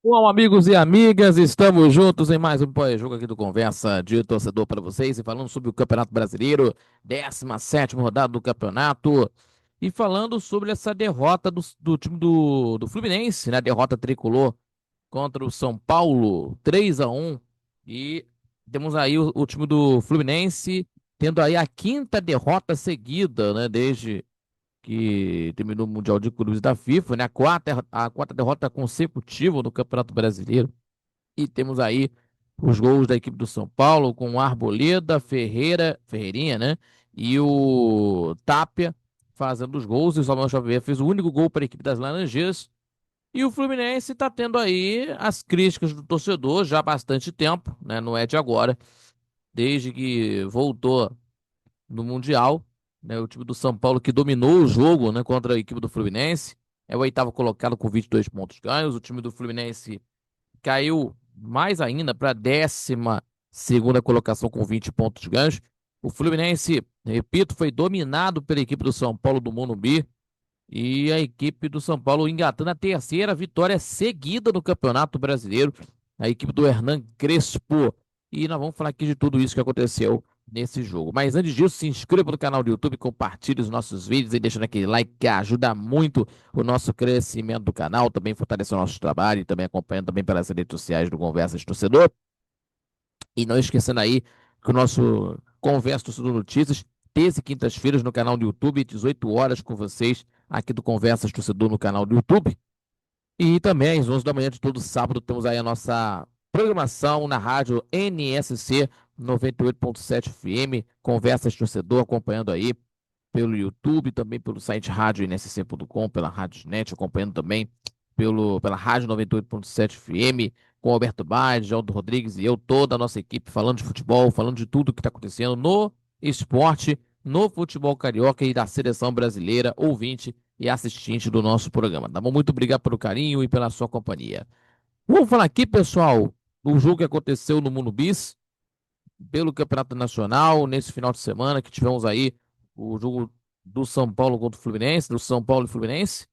Bom, amigos e amigas, estamos juntos em mais um pós-jogo aqui do Conversa de Torcedor para vocês e falando sobre o Campeonato Brasileiro, 17ª rodada do campeonato e falando sobre essa derrota do time do Fluminense, né? Derrota tricolor contra o São Paulo, 3-1. E temos aí o time do Fluminense tendo aí a quinta derrota seguida, né? Desde que terminou o Mundial de Clubes da FIFA, né? A quarta derrota consecutiva no Campeonato Brasileiro. E temos aí os gols da equipe do São Paulo com o Arboleda, Ferreirinha, né? E o Tapia fazendo os gols. E o Samuel Xavier fez o único gol para a equipe das Laranjeiras. E o Fluminense está tendo aí as críticas do torcedor já há bastante tempo, né? Não é de agora, desde que voltou no Mundial, né? O time do São Paulo que dominou o jogo, né, contra a equipe do Fluminense. É o oitavo colocado com 22 pontos ganhos. O time do Fluminense caiu mais ainda para a 12ª colocação com 20 pontos ganhos. O Fluminense, repito, foi dominado pela equipe do São Paulo do Morumbi. E a equipe do São Paulo engatando a terceira vitória seguida no Campeonato Brasileiro. A equipe do Hernan Crespo. E nós vamos falar aqui de tudo isso que aconteceu nesse jogo. Mas antes disso, se inscreva no canal do YouTube, compartilhe os nossos vídeos e deixa aquele like que ajuda muito o nosso crescimento do canal, também fortalece o nosso trabalho e também acompanhando também pelas redes sociais do Conversas Torcedor. E não esquecendo aí que o nosso Conversa Torcedor Notícias, terça e quintas-feiras no canal do YouTube, 18 horas com vocês aqui do Conversas Torcedor no canal do YouTube. E também às 11 da manhã de todo sábado temos aí a nossa programação na rádio NSC 98.7 FM, Conversas Torcedor, acompanhando aí pelo YouTube, também pelo site radioNSC.com, pela Rádio.net, acompanhando também pela Rádio 98.7 FM, com Alberto Baes, Aldo Rodrigues e eu, toda a nossa equipe, falando de futebol, falando de tudo que está acontecendo no esporte, no futebol carioca e da seleção brasileira, ouvinte e assistente do nosso programa. Tá bom? Muito obrigado pelo carinho e pela sua companhia. Vamos falar aqui, pessoal, do jogo que aconteceu no Mundo Bis, pelo Campeonato Nacional, nesse final de semana, que tivemos aí o jogo do São Paulo contra o Fluminense, do São Paulo e Fluminense.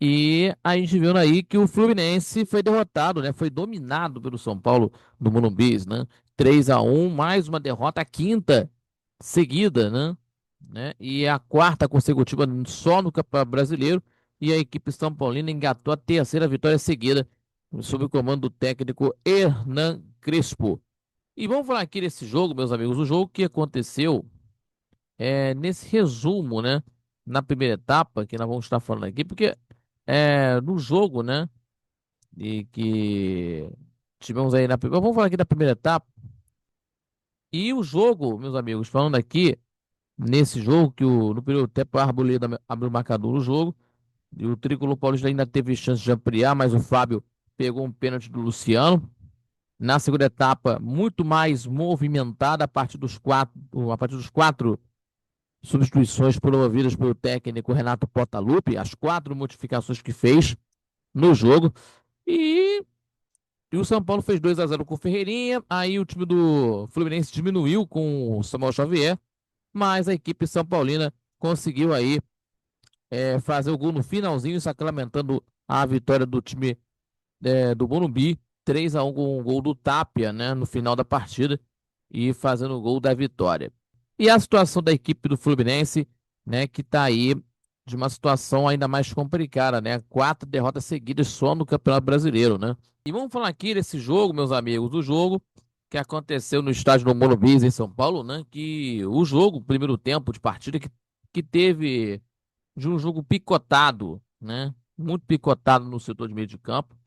E a gente viu aí que o Fluminense foi derrotado, né? Foi dominado pelo São Paulo do Morumbi, né? 3-1, mais uma derrota, a quinta seguida, né? E a quarta consecutiva só no Campeonato Brasileiro. E a equipe São Paulina engatou a terceira vitória seguida, sob o comando do técnico Hernan Crespo. E vamos falar aqui desse jogo, meus amigos, o jogo que aconteceu nesse resumo, né? Na primeira etapa, que nós vamos estar falando aqui, porque no jogo, né? E que tivemos aí na primeira. Vamos falar aqui da primeira etapa. E o jogo, meus amigos, falando aqui, nesse jogo, que no primeiro tempo a Arboleda abriu o marcador no jogo. E o Tricolor Paulista ainda teve chance de ampliar, mas o Fábio pegou um pênalti do Luciano. Na segunda etapa, muito mais movimentada a partir dos quatro substituições promovidas pelo técnico Renato Portaluppi, as quatro modificações que fez no jogo. E, e o São Paulo fez 2-0 com o Ferreirinha. Aí o time do Fluminense diminuiu com o Samuel Xavier, mas a equipe São Paulina conseguiu aí fazer o gol no finalzinho, sacramentando a vitória do time do Morumbi, 3-1 com o gol do Tapia, né, no final da partida e fazendo o gol da vitória. E a situação da equipe do Fluminense, né, que está aí de uma situação ainda mais complicada, né? Quatro derrotas seguidas só no Campeonato Brasileiro, né? E vamos falar aqui desse jogo, meus amigos, do jogo que aconteceu no estádio do Morumbi em São Paulo, né? Que o jogo, o primeiro tempo de partida que teve de um jogo picotado, né? Muito picotado no setor de meio de campo.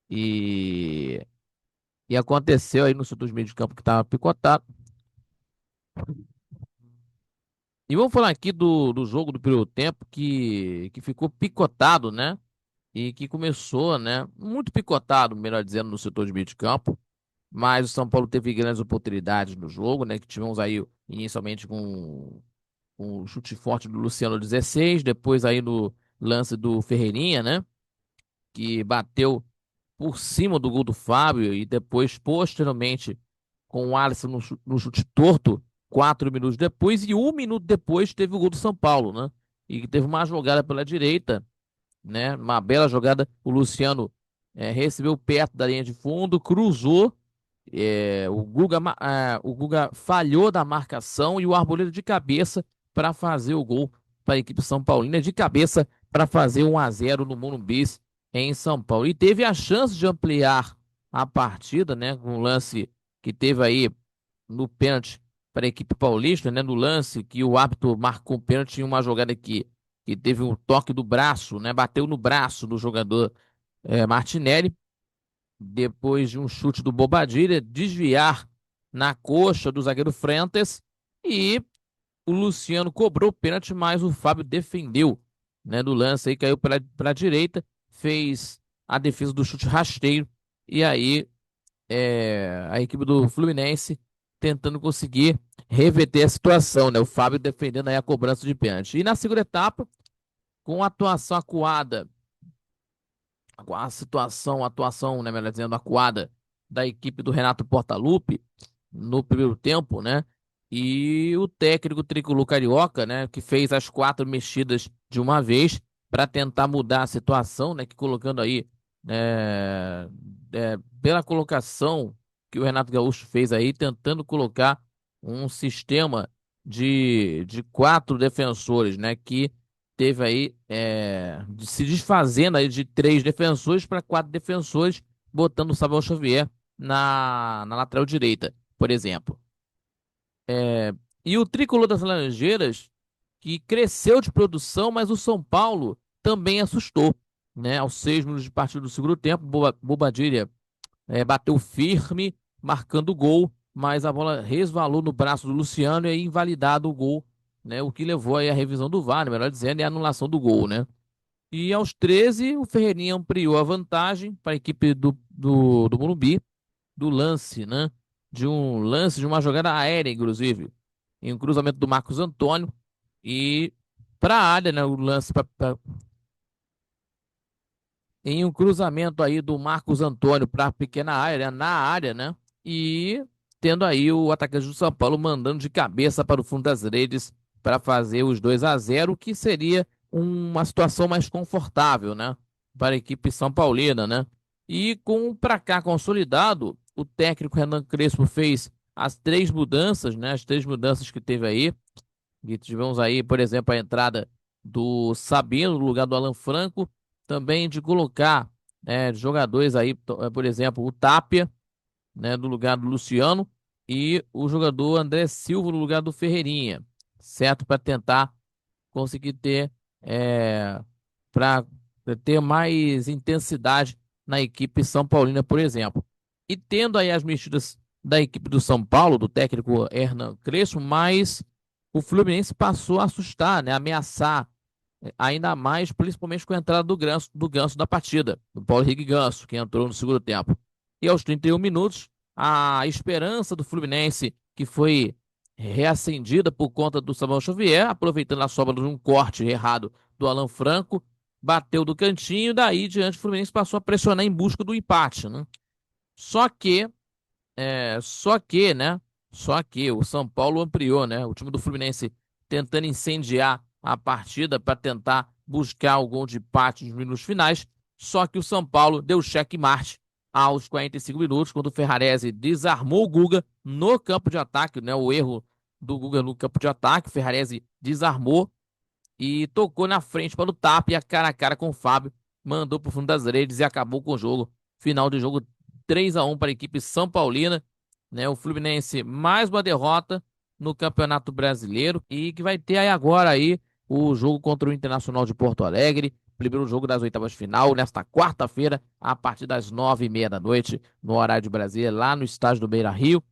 E, e aconteceu aí no setor de meio de campo que estava picotado. E vamos falar aqui do jogo do primeiro tempo que ficou picotado, né? E que começou, né? Muito picotado, melhor dizendo, no setor de meio de campo. Mas o São Paulo teve grandes oportunidades no jogo, né? Que tivemos aí inicialmente com o chute forte do Luciano 16, depois aí no lance do Ferreirinha, né? Que bateu por cima do gol do Fábio e depois, posteriormente, com o Alisson no chute torto, 4 minutos depois, e 1 minuto depois teve o gol do São Paulo, né? E que teve uma jogada pela direita, né? Uma bela jogada, o Luciano. recebeu perto da linha de fundo, cruzou. O Guga falhou da marcação e o Arboleda de cabeça para fazer o gol para a equipe São Paulina, de cabeça para fazer 1-0 no Morumbi em São Paulo. E teve a chance de ampliar a partida, né, com um lance que teve aí no pênalti para a equipe paulista, né, no lance que o árbitro marcou um pênalti em uma jogada que teve um toque do braço, né, bateu no braço do jogador Martinelli, depois de um chute do Bobadilha, desviar na coxa do zagueiro Freitas e o Luciano cobrou o pênalti, mas o Fábio defendeu, né, do lance aí, caiu para a direita, fez a defesa do chute rasteiro e aí a equipe do Fluminense tentando conseguir reverter a situação, né? O Fábio defendendo aí a cobrança de pênalti. E na segunda etapa, com a atuação acuada, a atuação, né, melhor dizendo, acuada da equipe do Renato Portaluppi no primeiro tempo, né? E o técnico tricolor carioca, né, que fez as 4 mexidas de uma vez para tentar mudar a situação, né, que colocando aí pela colocação que o Renato Gaúcho fez aí, tentando colocar um sistema de 4 defensores, né, que teve aí se desfazendo aí de 3 defensores para 4 defensores, botando o Samuel Xavier na lateral direita, por exemplo. E o tricolor das Laranjeiras, que cresceu de produção, mas o São Paulo também assustou, né? Aos 6 minutos de partida do segundo tempo, Bobadilha bateu firme, marcando o gol, mas a bola resvalou no braço do Luciano e aí invalidado o gol, né? O que levou aí a revisão do VAR, né? Melhor dizendo, e a anulação do gol, né? E aos 13, o Ferreirinha ampliou a vantagem para a equipe do Morumbi, do lance, né? De um lance de uma jogada aérea, inclusive, em um cruzamento do Marcos Antônio e para a área, né? O lance em um cruzamento aí do Marcos Antônio para a pequena área, né, na área, né? E tendo aí o atacante do São Paulo mandando de cabeça para o fundo das redes para fazer os 2-0, que seria uma situação mais confortável, né? Para a equipe São Paulina, né? E com o placar consolidado, o técnico Renan Crespo fez as 3 mudanças, né? As 3 mudanças que teve aí. E tivemos aí, por exemplo, a entrada do Sabino no lugar do Alan Franco, também de colocar jogadores aí, por exemplo, o Tapia, né, no lugar do Luciano e o jogador André Silva no lugar do Ferreirinha, certo? Para tentar conseguir para ter mais intensidade na equipe São Paulina, por exemplo. E tendo aí as mexidas da equipe do São Paulo, do técnico Hernan Crespo, mas o Fluminense passou a assustar, né, ameaçar ainda mais, principalmente com a entrada do Ganso da partida, do Paulo Henrique Ganso, que entrou no segundo tempo. E aos 31 minutos, a esperança do Fluminense, que foi reacendida por conta do Samuel Xavier, aproveitando a sobra de um corte errado do Alan Franco, bateu do cantinho, daí diante o Fluminense passou a pressionar em busca do empate, né? Só que, né? Só que o São Paulo ampliou, né? O time do Fluminense tentando incendiar a partida para tentar buscar o gol de empate nos minutos finais. Só que o São Paulo deu checkmate aos 45 minutos, quando o Ferrarese desarmou o Guga no campo de ataque, né? O erro do Guga no campo de ataque, o Ferrarese desarmou e tocou na frente para o tapa e a cara com o Fábio mandou para o fundo das redes e acabou com o jogo. Final de jogo 3-1 para a equipe São Paulina, né? O Fluminense mais uma derrota no Campeonato Brasileiro e que vai ter aí agora aí o jogo contra o Internacional de Porto Alegre, primeiro jogo das oitavas de final, nesta quarta-feira, a partir das 9h30 da noite, no horário de Brasília, lá no estádio do Beira-Rio.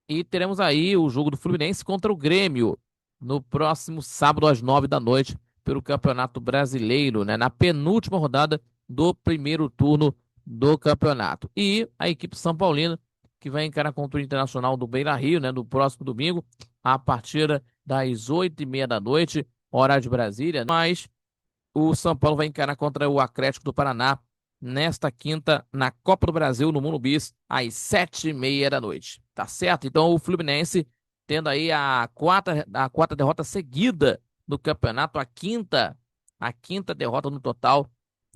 E teremos aí o jogo do Fluminense contra o Grêmio no próximo sábado às 9 da noite pelo Campeonato Brasileiro, né? Na penúltima rodada do primeiro turno do campeonato. E a equipe São Paulina, que vai encarar contra o Internacional do Beira-Rio, né? No próximo domingo, a partir das 8h30 da noite, hora de Brasília. Mas o São Paulo vai encarar contra o Atlético do Paraná nesta quinta, na Copa do Brasil, no Morumbi, às 7h30 da noite. Tá certo? Então o Fluminense tendo aí a quarta derrota seguida no campeonato, a quinta derrota no total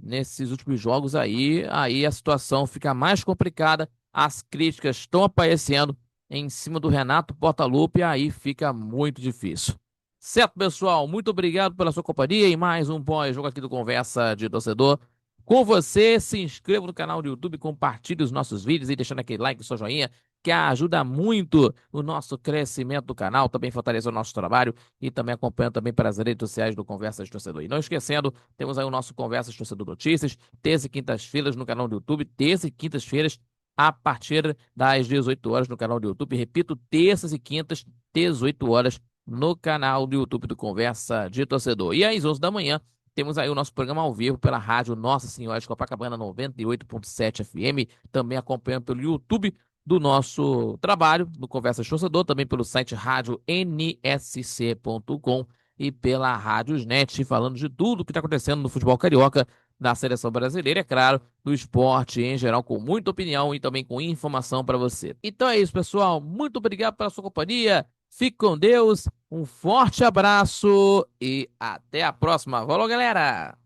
nesses últimos jogos aí a situação fica mais complicada, as críticas estão aparecendo em cima do Renato Portaluppi, aí fica muito difícil. Certo, pessoal? Muito obrigado pela sua companhia e mais um pós-jogo aqui do Conversa de Torcedor. Com você, se inscreva no canal do YouTube, compartilhe os nossos vídeos e deixando aquele like e sua joinha, que ajuda muito o nosso crescimento do canal, também fortalece o nosso trabalho e também acompanha também pelas redes sociais do Conversa de Torcedor. E não esquecendo, temos aí o nosso Conversa de Torcedor Notícias, terça e quintas-feiras no canal do YouTube, terça e quintas-feiras a partir das 18 horas no canal do YouTube. Repito, terças e quintas, 18 horas no canal do YouTube do Conversa de Torcedor. E às 11 da manhã, temos aí o nosso programa ao vivo pela rádio Nossa Senhora de Copacabana 98.7 FM, também acompanhando pelo YouTube do nosso trabalho no Conversa de Torcedor, também pelo site rádio nsc.com e pela Rádiosnet, falando de tudo que está acontecendo no futebol carioca, da seleção brasileira, é claro, do esporte em geral, com muita opinião e também com informação para você. Então é isso, pessoal. Muito obrigado pela sua companhia. Fique com Deus, um forte abraço e até a próxima. Falou, galera!